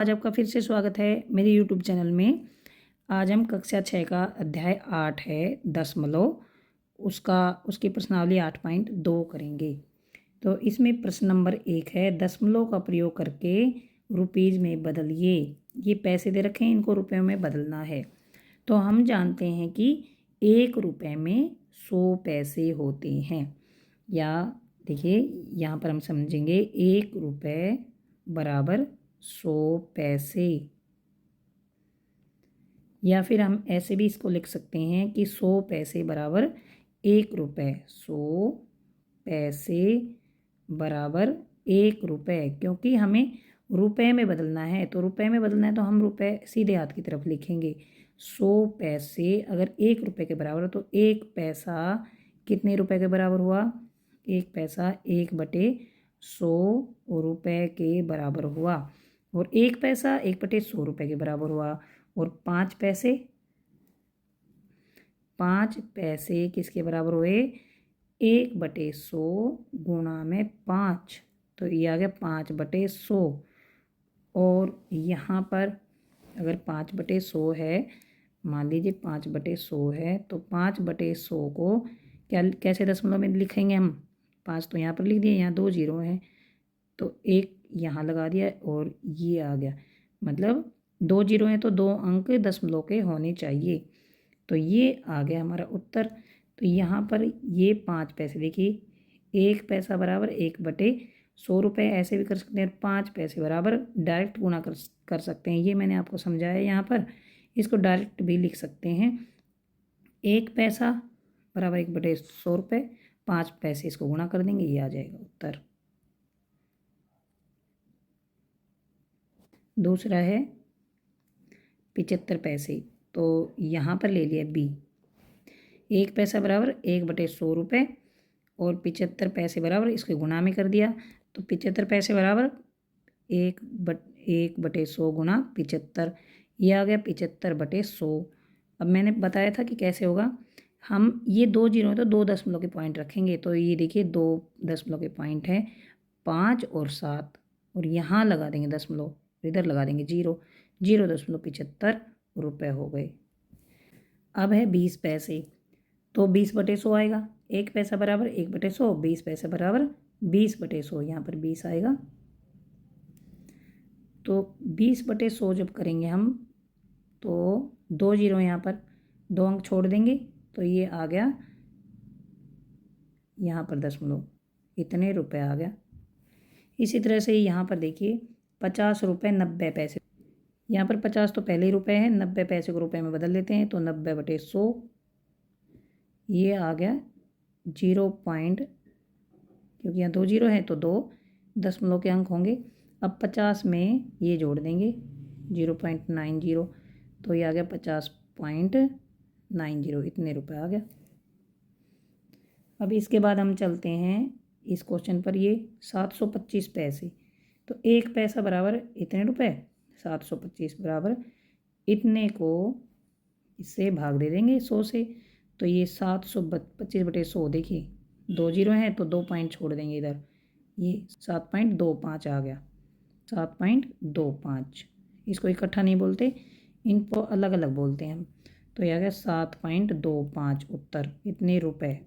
आज आपका फिर से स्वागत है मेरे YouTube चैनल में। आज हम कक्षा 6 का अध्याय 8 है दशमलव, उसकी प्रश्नावली 8.2 करेंगे। तो इसमें प्रश्न नंबर 1 है, दशमलव का प्रयोग करके रुपीज़ में बदलिए। ये पैसे दे रखे हैं, इनको रुपयों में बदलना है। तो हम जानते हैं कि 1 रुपये में 100 पैसे होते हैं। या देखिए यहाँ पर हम समझेंगे 1 रुपये बराबर 100 पैसे, या फिर हम ऐसे भी इसको लिख सकते हैं कि 100 पैसे बराबर 1 रुपये। 100 पैसे बराबर 1 रुपये, क्योंकि हमें रुपए में बदलना है। तो रुपए में बदलना है तो हम रुपए सीधे हाथ की तरफ लिखेंगे। 100 पैसे अगर 1 रुपये के बराबर हो तो 1 पैसा कितने रुपए के बराबर हुआ? 1 पैसा 1/100 रुपये के बराबर हुआ। और 1 पैसा 1/100 रुपये के बराबर हुआ। और 5 पैसे, 5 पैसे किसके बराबर हुए? 1/100 गुणा में 5, तो ये आ गया 5/100। और यहाँ पर अगर 5/100 है, मान लीजिए 5/100 है, तो 5/100 को कैसे दशमलव में लिखेंगे हम? 5 तो यहाँ पर लिख दिए, यहाँ 2 जीरो हैं तो 1 यहाँ लगा दिया और ये आ गया। मतलब 2 जीरो हैं तो 2 अंक दशमलव के होने चाहिए। तो ये आ गया हमारा उत्तर। तो यहाँ पर ये 5 पैसे, देखिए 1 पैसा बराबर 1/100 रुपये, ऐसे भी कर सकते हैं। 5 पैसे बराबर डायरेक्ट गुणा कर सकते हैं, ये मैंने आपको समझाया यहाँ पर। इसको डायरेक्ट भी लिख सकते हैं। 1 पैसा बराबर 1/100 रुपये, 5 पैसे इसको गुणा कर देंगे, ये आ जाएगा उत्तर। दूसरा है 75 पैसे, तो यहाँ पर ले लिया बी। 1 पैसा बराबर 1/100 रुपये और 75 पैसे बराबर इसके गुणा में कर दिया, तो 75 पैसे बराबर 1/100 गुणा 75, ये आ गया 75/100। अब मैंने बताया था कि कैसे होगा। हम ये 2 जीरो हैं तो 2 दशमलव के पॉइंट रखेंगे। तो ये देखिए 2 दशमलव के पॉइंट हैं, 5 और 7, और यहाँ लगा देंगे दशमलव, इधर लगा देंगे 0.75 रुपये हो गए। अब है 20 पैसे, तो 20/100 आएगा। 1 पैसा बराबर 1/100, 20 पैसा बराबर 20/100, यहाँ पर 20 आएगा। तो 20/100 जब करेंगे हम तो 2 जीरो यहाँ पर, 2 अंक छोड़ देंगे, तो ये आ गया यहाँ पर दशमलव, इतने रुपए आ गया। इसी तरह से यहाँ पर देखिए 50 रुपये 90 पैसे, यहाँ पर 50 तो पहले ही रुपए है, 90 पैसे को रुपए में बदल लेते हैं, तो 90/100, ये आ गया 0 क्योंकि यहाँ 2 जीरो है तो 2 दशमलव के अंक होंगे। अब 50 में ये जोड़ देंगे 0.90, तो ये आ गया 50.90, इतने रुपए आ गया। अब इसके बाद हम चलते हैं इस क्वेश्चन पर। ये 725 पैसे, तो 1 पैसा बराबर इतने रुपए, 725 बराबर इतने को इससे भाग दे देंगे 100 से, तो ये 725/100, देखिए 2 जीरो हैं तो 2 पॉइंट छोड़ देंगे इधर, ये 7.25 आ गया। 7.25, इसको इकट्ठा नहीं बोलते, इनको अलग अलग बोलते हैं हम। तो ये आ गया 7.25 उत्तर, इतने रुपए।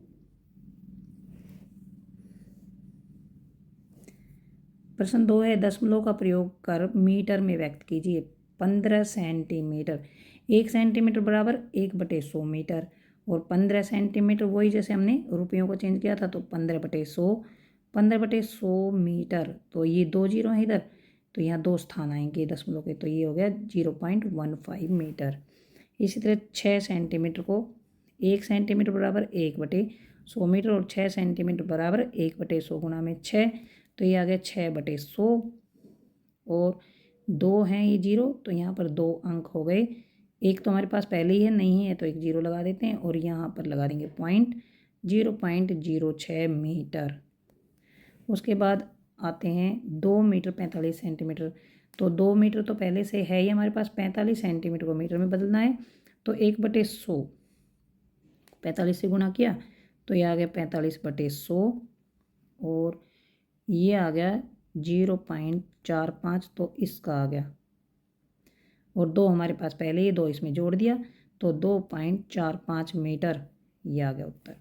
प्रश्न 2 है, दशमलव का प्रयोग कर मीटर में व्यक्त कीजिए। 15 सेंटीमीटर, 1 सेंटीमीटर बराबर 1/100 मीटर, और 15 सेंटीमीटर वही जैसे हमने रुपयों को चेंज किया था, तो 15/100 मीटर। तो ये 2 जीरो हैं इधर, तो यहाँ 2 स्थान आएंगे दशमलव के, तो ये हो गया 0.15 मीटर। इसी तरह 6 सेंटीमीटर को, 1 सेंटीमीटर बराबर 1/100 मीटर, और 6 सेंटीमीटर बराबर 1/100 गुणा में 6, तो ये आ गया 6/100। और 2 हैं ये जीरो, तो यहाँ पर 2 अंक हो गए। एक तो हमारे पास पहले ही है, नहीं है तो एक जीरो लगा देते हैं, और यहाँ पर लगा देंगे पॉइंट, 0.06 मीटर। उसके बाद आते हैं 2 मीटर 45 सेंटीमीटर, तो 2 मीटर तो पहले से है ही हमारे पास, 45 सेंटीमीटर को मीटर में बदलना है, तो 1/100, 45 से गुणा किया तो ये आ गया 45/100, और ये आ गया 0.45, तो इसका आ गया और 2 हमारे पास पहले ही 2 इसमें जोड़ दिया तो 2.45 मीटर, ये आ गया उत्तर।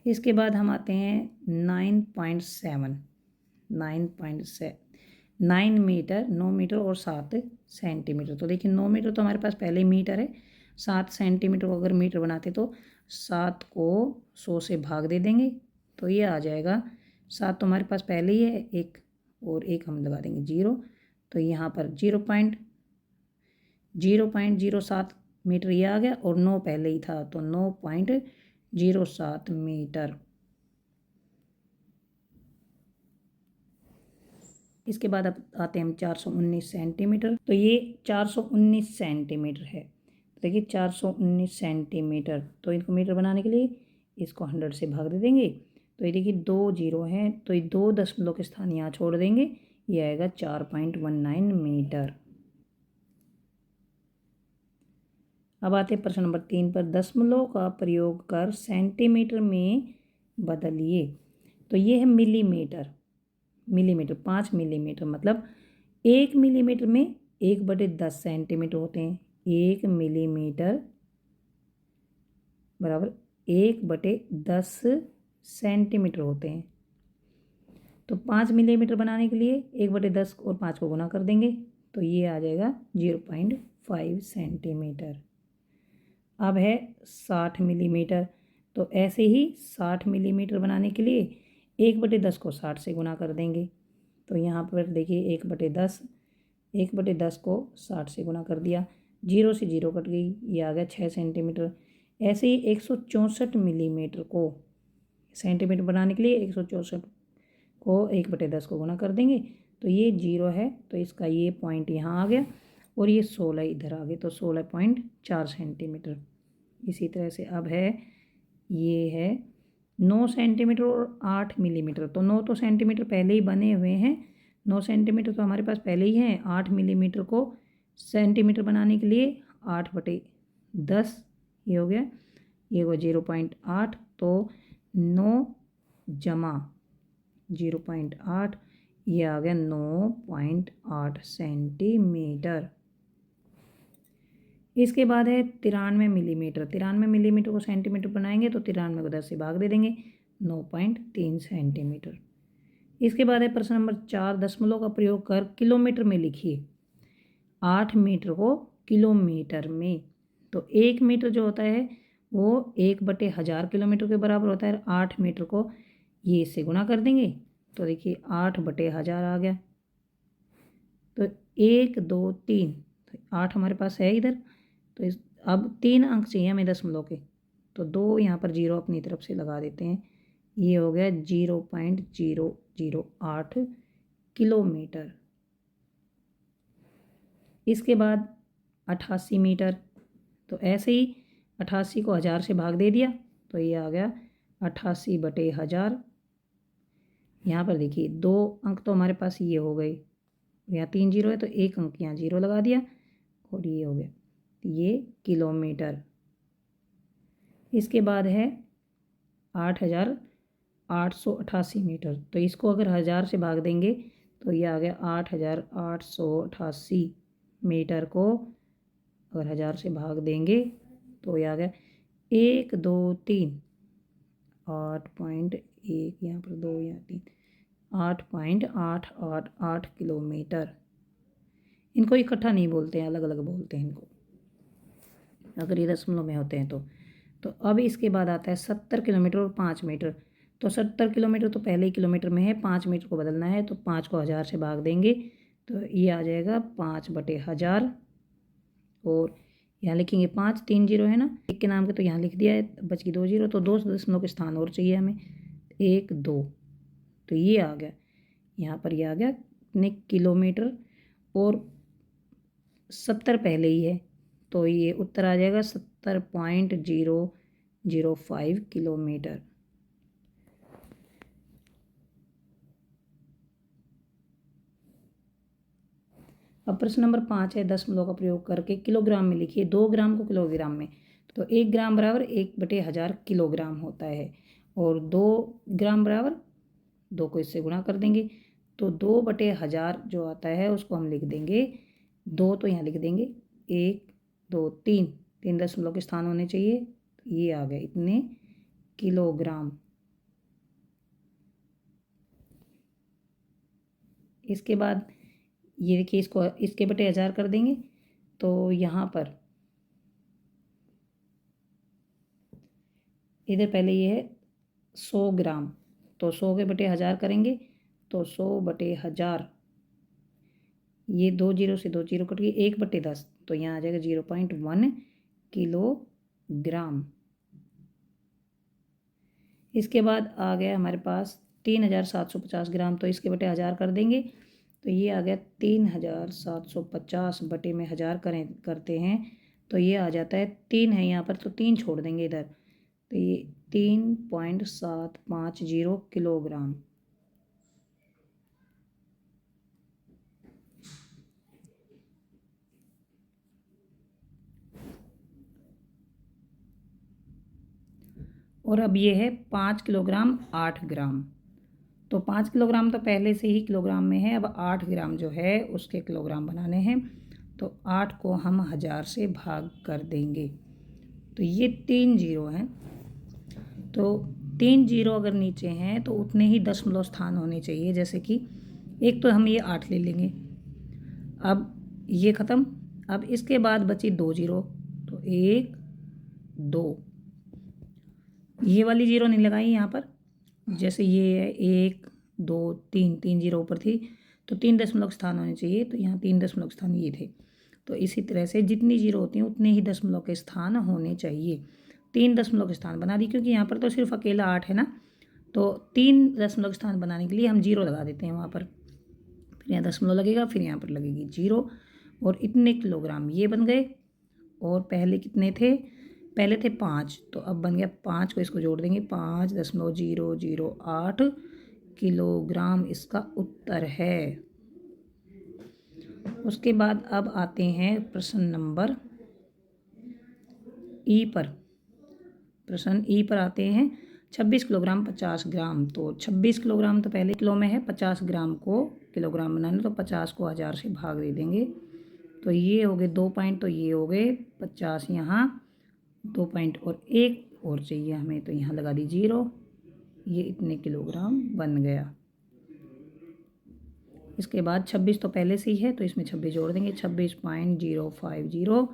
इसके बाद हम आते हैं 9.7 9 मीटर, 9 मीटर और 7 सेंटीमीटर। तो देखिए 9 मीटर तो हमारे पास पहले ही मीटर है, 7 सेंटीमीटर को अगर मीटर बनाते तो 7 को 100 से भाग दे देंगे तो ये आ जाएगा, 7 तो हमारे पास पहले ही है, एक और एक हम लगा देंगे 0, तो यहाँ पर 0.07 मीटर ये आ गया और 9 पहले ही था तो 9.07 मीटर। इसके बाद अब आते हैं हम 419 सेंटीमीटर। तो ये 419 सेंटीमीटर है। तो देखिए 419 सेंटीमीटर, तो इनको मीटर बनाने के लिए इसको 100 से भाग दे देंगे। तो ये देखिए 2 0 हैं तो ये 2 दशमलव के स्थान यहाँ छोड़ देंगे, ये आएगा 4.19 मीटर। अब आते हैं प्रश्न नंबर 3 पर, दशमलव का प्रयोग कर सेंटीमीटर में बदलिए। तो ये है मिलीमीटर, 5 मिलीमीटर मतलब 1 मिलीमीटर में 1/10 सेंटीमीटर होते हैं। 1 मिलीमीटर बराबर 1/10 सेंटीमीटर होते हैं। तो 5 मिलीमीटर बनाने के लिए 1/10 और 5 को गुना कर देंगे तो ये आ जाएगा 0.5 सेंटीमीटर। अब है 60 मिलीमीटर। तो ऐसे ही 60 मिलीमीटर बनाने के लिए 1/10 को 60 से गुना कर देंगे तो यहाँ पर देखिए 1/10 को 60 से गुना कर दिया, 0 से 0 कट गई, ये आ गया 6 सेंटीमीटर। ऐसे ही 164 मिलीमीटर को सेंटीमीटर बनाने के लिए 164 को 1/10 को गुना कर देंगे तो ये 0 है तो इसका ये पॉइंट यहाँ आ गया और ये 16 इधर आ गए तो 16.4 सेंटीमीटर। इसी तरह से अब है ये है 9 सेंटीमीटर और 8 मिलीमीटर। तो 9 तो सेंटीमीटर पहले ही बने हुए हैं, 9 सेंटीमीटर तो हमारे पास पहले ही हैं। 8 मिलीमीटर को सेंटीमीटर बनाने के लिए 8/10 ये हो गया, ये हुआ 0.8 तो 9 जमा 0.8 ये आ गया 9.8 सेंटीमीटर। इसके बाद है 93 मिलीमीटर। 93 मिलीमीटर को सेंटीमीटर बनाएंगे तो 93 को 10 से भाग दे देंगे, 9.3 सेंटीमीटर। इसके बाद है प्रश्न नंबर 4, दशमलव का प्रयोग कर किलोमीटर में लिखिए। 8 मीटर को किलोमीटर में, तो 1 मीटर जो होता है वो 1/1000 किलोमीटर के बराबर होता है। 8 मीटर को ये इससे गुना कर देंगे तो देखिए 8/1000 आ गया। तो 1 2 3, तो 8 हमारे पास है इधर, तो अब 3 अंक चाहिए हमें दशमलव के, तो 2 यहाँ पर 0 अपनी तरफ से लगा देते हैं, ये हो गया 0.008 किलोमीटर। इसके बाद 88 मीटर। तो ऐसे ही 88 को 1000 से भाग दे दिया तो ये आ गया 88/1000। यहाँ पर देखिए 2 अंक तो हमारे पास ये हो गए, यहाँ 3 0 है तो 1 अंक यहाँ 0 लगा दिया और ये हो गया, ये किलोमीटर। इसके बाद है 8888 मीटर। तो इसको अगर 1000 से भाग देंगे तो ये आ गया 8888 मीटर को अगर 1000 से भाग देंगे तो ये आ गया 1 2 3 8.1 यहाँ पर 2 यहाँ 3 8.888 किलोमीटर। इनको इकट्ठा नहीं बोलते हैं, अलग अलग बोलते हैं इनको अगर ये दशमलव में होते हैं तो अब इसके बाद आता है 70 किलोमीटर और 5 मीटर। तो 70 किलोमीटर तो पहले ही किलोमीटर में है, 5 मीटर को बदलना है तो 5 को 1000 से भाग देंगे तो ये आ जाएगा 5/1000 और यहाँ लिखेंगे 5, 3 0 है ना एक के नाम के, तो यहाँ लिख दिया है, बच गई 2 0, तो 2 दशमलव के स्थान और चाहिए हमें, 1 2, तो ये आ गया, यहाँ पर ये आ गया कितने किलोमीटर और 70 पहले ही है तो ये उत्तर आ जाएगा 70.005 किलोमीटर। अब प्रश्न नंबर 5 है, दशमलव का प्रयोग करके किलोग्राम में लिखिए। 2 ग्राम को किलोग्राम में, तो 1 ग्राम बराबर 1/1000 किलोग्राम होता है और 2 ग्राम बराबर 2 को इससे गुणा कर देंगे तो 2/1000 जो आता है उसको हम लिख देंगे 2, तो यहाँ लिख देंगे 1 2 3 3 दशमलव के स्थान होने चाहिए। ये आ गए इतने किलोग्राम। इसके बाद ये देखिए, इसको इसके बटे 1000 कर देंगे तो यहाँ पर इधर पहले ये है 100 ग्राम, तो 100 के बटे 1000 करेंगे तो 100 बटे 1000, ये 2 जीरो से 2 जीरो कट गई, 1 बटे 10, तो यहाँ आ जाएगा 0.1 किलोग्राम। इसके बाद आ गया हमारे पास 3750 ग्राम, तो इसके बटे 1000 कर देंगे तो ये आ गया 3750 बटे में 1000 करते हैं तो ये आ जाता है 3 है यहाँ पर, तो 3 छोड़ देंगे इधर, तो ये 3.750 किलोग्राम। और अब ये है 5 किलोग्राम 8 ग्राम, तो 5 किलोग्राम तो पहले से ही किलोग्राम में है, अब 8 ग्राम जो है उसके किलोग्राम बनाने हैं, तो 8 को हम 1000 से भाग कर देंगे, तो ये 3 जीरो हैं, तो 3 जीरो अगर नीचे हैं तो उतने ही दशमलव स्थान होने चाहिए, जैसे कि एक तो हम ये 8 ले लेंगे, अब ये ख़त्म, अब इसके बाद बची 2 जीरो, तो 1 2, ये वाली जीरो नहीं लगाई यहाँ पर, जैसे ये है 1 2 3, 3 जीरो ऊपर थी तो 3 दशमलव स्थान होने चाहिए, तो यहाँ 3 दशमलव स्थान ये थे, तो इसी तरह से जितनी जीरो होती हैं उतने ही दशमलव के स्थान होने चाहिए। 3 दशमलव के स्थान बना दी, क्योंकि यहाँ पर तो सिर्फ अकेला 8 है ना, तो 3 दशमलव स्थान बनाने के लिए हम जीरो लगा देते हैं वहाँ पर, फिर यहाँ दशमलव लगेगा, फिर यहाँ पर लगेगी जीरो, और इतने किलोग्राम ये बन गए। और पहले कितने थे, पहले थे 5, तो अब बन गया 5 को इसको जोड़ देंगे, 5.008 किलोग्राम इसका उत्तर है। उसके बाद अब आते हैं प्रश्न नंबर ई पर। प्रश्न ई पर आते हैं 26 किलोग्राम 50 ग्राम, तो 26 किलोग्राम तो पहले किलो में है, 50 ग्राम को किलोग्राम बनाना, तो 50 को 1000 से भाग दे देंगे, तो ये हो गए 2 पॉइंट, तो ये हो गए 50 यहाँ 2 पॉइंट और 1 और चाहिए हमें, तो यहाँ लगा दी जीरो, ये इतने किलोग्राम बन गया। इसके बाद 26 तो पहले से ही है तो इसमें 26 जोड़ देंगे, 26.050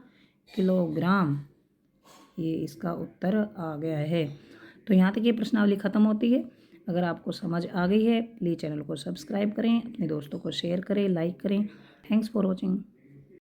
किलोग्राम, ये इसका उत्तर आ गया है। तो यहाँ तक ये प्रश्नावली ख़त्म होती है। अगर आपको समझ आ गई है प्लीज़ चैनल को सब्सक्राइब करें, अपने दोस्तों को शेयर करें, लाइक करें। Thanks for watching.